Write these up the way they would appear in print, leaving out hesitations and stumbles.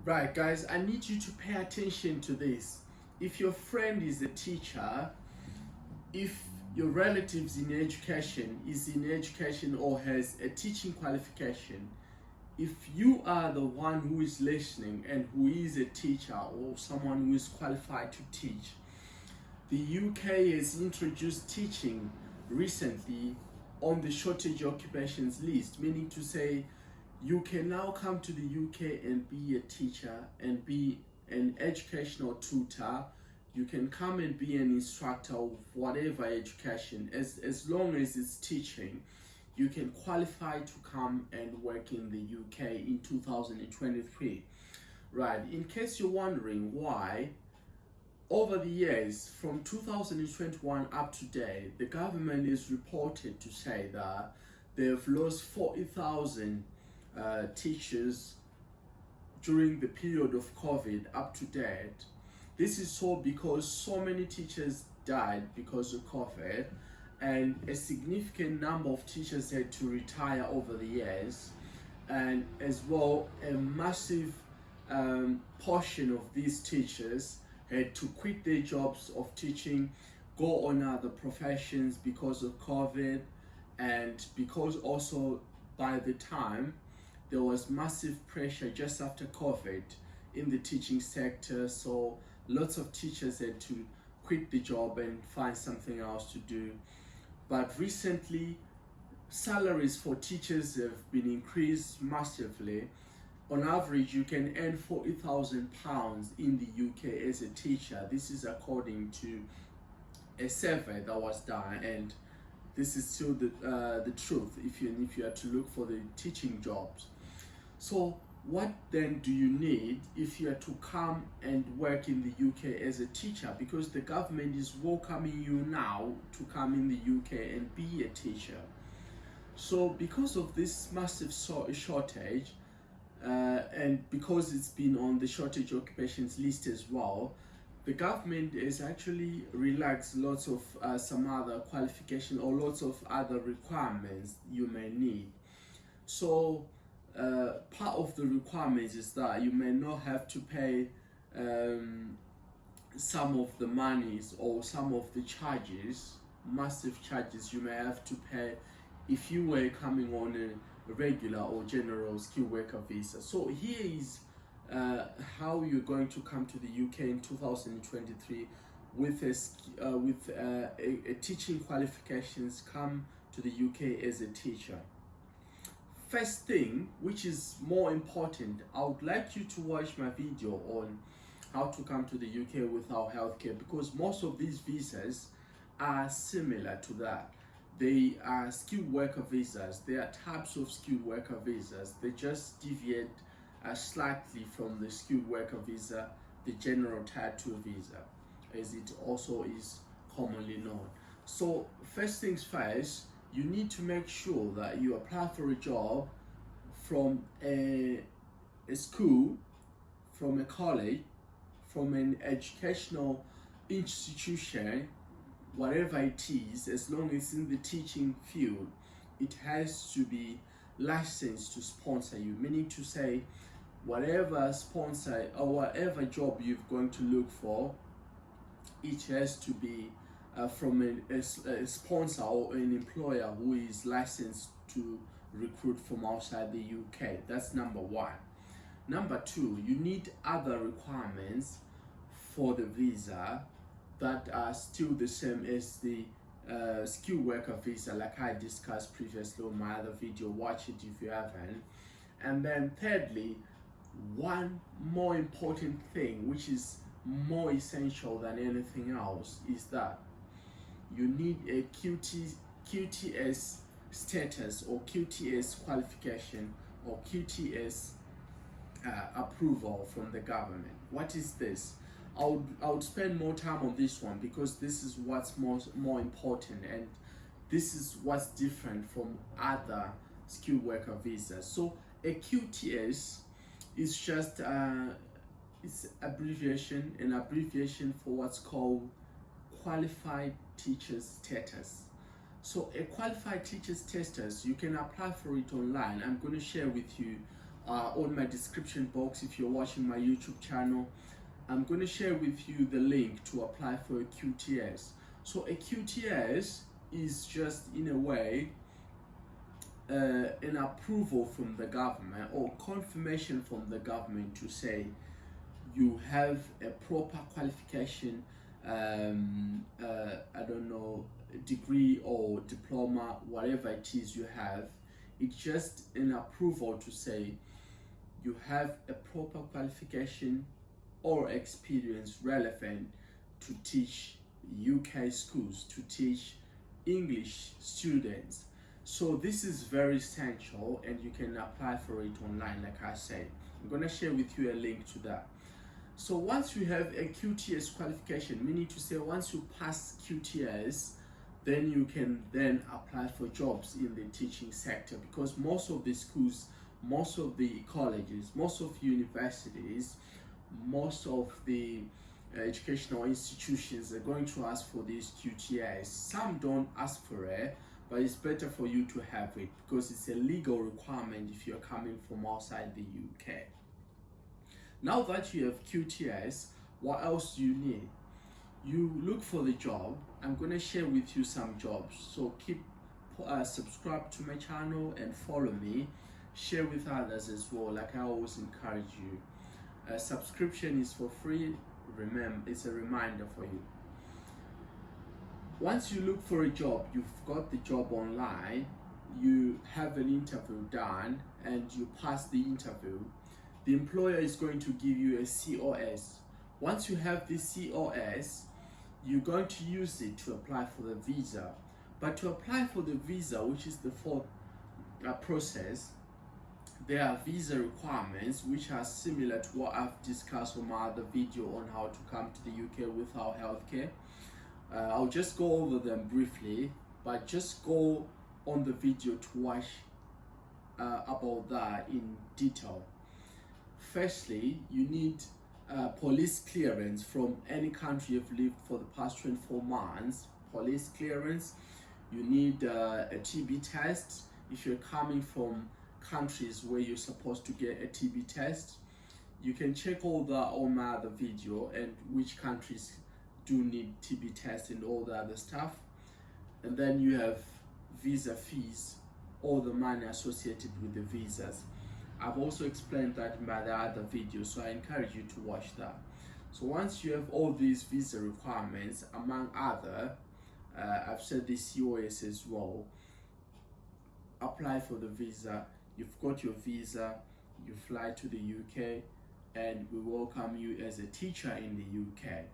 Right, guys, I need you to pay attention to this. If your friend is a teacher, if your relatives is in education or has a teaching qualification, if you are the one who is listening and who is a teacher or someone who is qualified to teach, the UK has introduced teaching recently on the shortage occupations list, meaning to say you can now come to the UK and be a teacher and be an educational tutor. You can come and be an instructor of whatever education, as long as it's teaching. You can qualify to come and work in the UK in 2023. Right, in case you're wondering why, over the years, from 2021 up to date, the government is reported to say that they've lost 40,000 teachers during the period of COVID up to date. This is so because so many teachers died because of COVID, and a significant number of teachers had to retire over the years, and as well a massive portion of these teachers had to quit their jobs of teaching, go on other professions because of COVID, and because also by the time there was massive pressure just after COVID in the teaching sector, so lots of teachers had to quit the job and find something else to do. But recently, salaries for teachers have been increased massively. On average, you can earn £40,000 in the UK as a teacher. This is according to a survey that was done, and this is still the truth if you are to look for the teaching jobs. So what then do you need if you are to come and work in the UK as a teacher? Because the government is welcoming you now to come in the UK and be a teacher. So because of this massive shortage, and because it's been on the shortage occupations list as well, the government has actually relaxed lots of some other qualification or lots of other requirements you may need. So part of the requirements is that you may not have to pay some of the monies or some of the charges, massive charges you may have to pay if you were coming on a regular or general skilled worker visa. So here is how you're going to come to the UK in 2023 with a teaching qualifications. Come to the UK as a teacher. First thing, which is more important, I would like you to watch my video on how to come to the UK without healthcare, because most of these visas are similar to that. They are skilled worker visas. They are types of skilled worker visas. They just deviate slightly from the skilled worker visa, the general Tier 2 visa, as it also is commonly known. So first things first, you need to make sure that you apply for a job from a school, from a college, from an educational institution, whatever it is, as long as it's in the teaching field. It has to be licensed to sponsor you, meaning to say whatever sponsor or whatever job you're going to look for, it has to be from a sponsor or an employer who is licensed to recruit from outside the UK. That's number one. Number two, you need other requirements for the visa that are still the same as the skilled worker visa, like I discussed previously on my other video. Watch it if you haven't. And then thirdly, one more important thing, which is more essential than anything else, is that you need a QTS status or QTS qualification or QTS approval from the government. What is this? I would spend more time on this one because this is what's more important, and this is what's different from other skilled worker visas. So a QTS is just it's an abbreviation for what's called qualified teacher status. So a qualified teacher status, you can apply for it online. I'm going to share with you on my description box. If you're watching my YouTube channel, I'm going to share with you the link to apply for a QTS. So a QTS is just, in a way, an approval from the government or confirmation from the government to say you have a proper qualification, I don't know, degree or diploma, whatever it is you have. It's just an approval to say you have a proper qualification or experience relevant to teach UK schools, to teach English students. So this is very essential, and you can apply for it online, like I said. I'm going to share with you a link to that. So once you have a QTS qualification, meaning to say once you pass QTS, then you can then apply for jobs in the teaching sector, because most of the schools, most of the colleges, most of universities, most of the educational institutions are going to ask for this QTS. Some don't ask for it, but it's better for you to have it because it's a legal requirement if you're coming from outside the UK. Now that you have QTS, what else do you need? You look for the job. I'm going to share with you some jobs, so keep subscribe to my channel and follow me. Share with others as well, like I always encourage you. Subscription is for free. Remember, it's a reminder for you. Once you look for a job, you've got the job online, you have an interview done, and you pass the interview, the employer is going to give you a COS. Once you have this COS, you're going to use it to apply for the visa. But to apply for the visa, which is the fourth process, there are visa requirements which are similar to what I've discussed on my other video on how to come to the UK without healthcare. I'll just go over them briefly, but just go on the video to watch about that in detail. Firstly, you need police clearance from any country you've lived for the past 24 months. Police clearance. You need a TB test if you're coming from countries where you're supposed to get a TB test. You can check all that on my other video and which countries do need TB tests and all the other stuff. And then you have visa fees, all the money associated with the visas. I've also explained that in my other video, so I encourage you to watch that. So once you have all these visa requirements, among other, I've said the COS as well, apply for the visa. You've got your visa, you fly to the UK, and we welcome you as a teacher in the UK.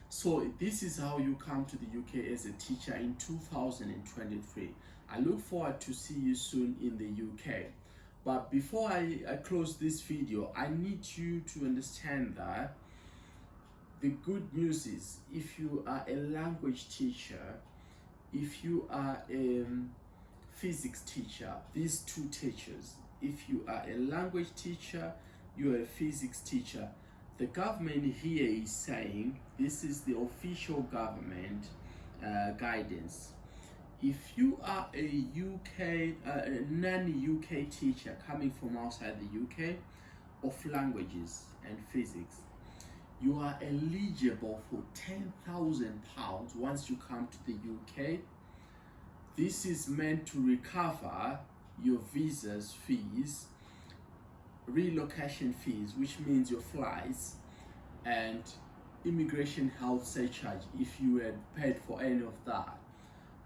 So this is how you come to the UK as a teacher in 2023. I look forward to see you soon in the UK. But before I close this video, I need you to understand that the good news is, if you are a language teacher, if you are a physics teacher, these two teachers, if you are a language teacher, you are a physics teacher, the government here is saying, this is the official government guidance. If you are a non-UK teacher coming from outside the UK of languages and physics, you are eligible for £10,000 once you come to the UK. This is meant to recover your visas fees, relocation fees, which means your flights, and immigration health surcharge if you had paid for any of that.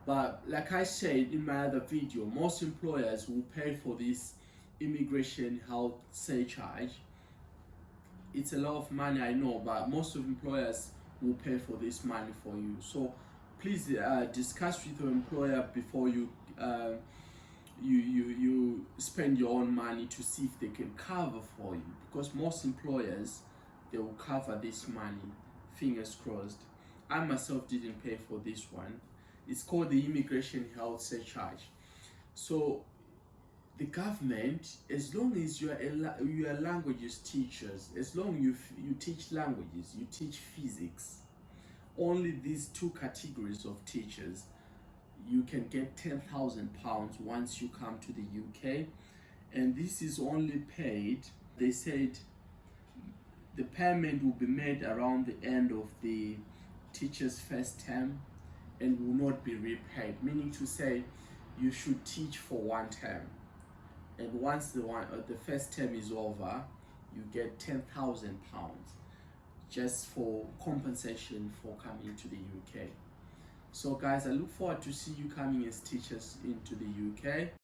But like I said in my other video, most employers will pay for this immigration health surcharge. It's a lot of money, I know, but most of employers will pay for this money for you. So please discuss with your employer before you spend your own money to see if they can cover for you, because most employers, they will cover this money. Fingers crossed. I myself didn't pay for this one. It's called the immigration health surcharge. So the government, as long as you are languages teachers, as long as you teach languages, you teach physics, only these two categories of teachers, you can get £10,000 once you come to the UK. and this is only paid, they said the payment will be made around the end of the teacher's first term and will not be repaid, meaning to say you should teach for 1 term, and once the first term is over, you get £10,000 just for compensation for coming to the UK. So guys, I look forward to see you coming as teachers into the UK.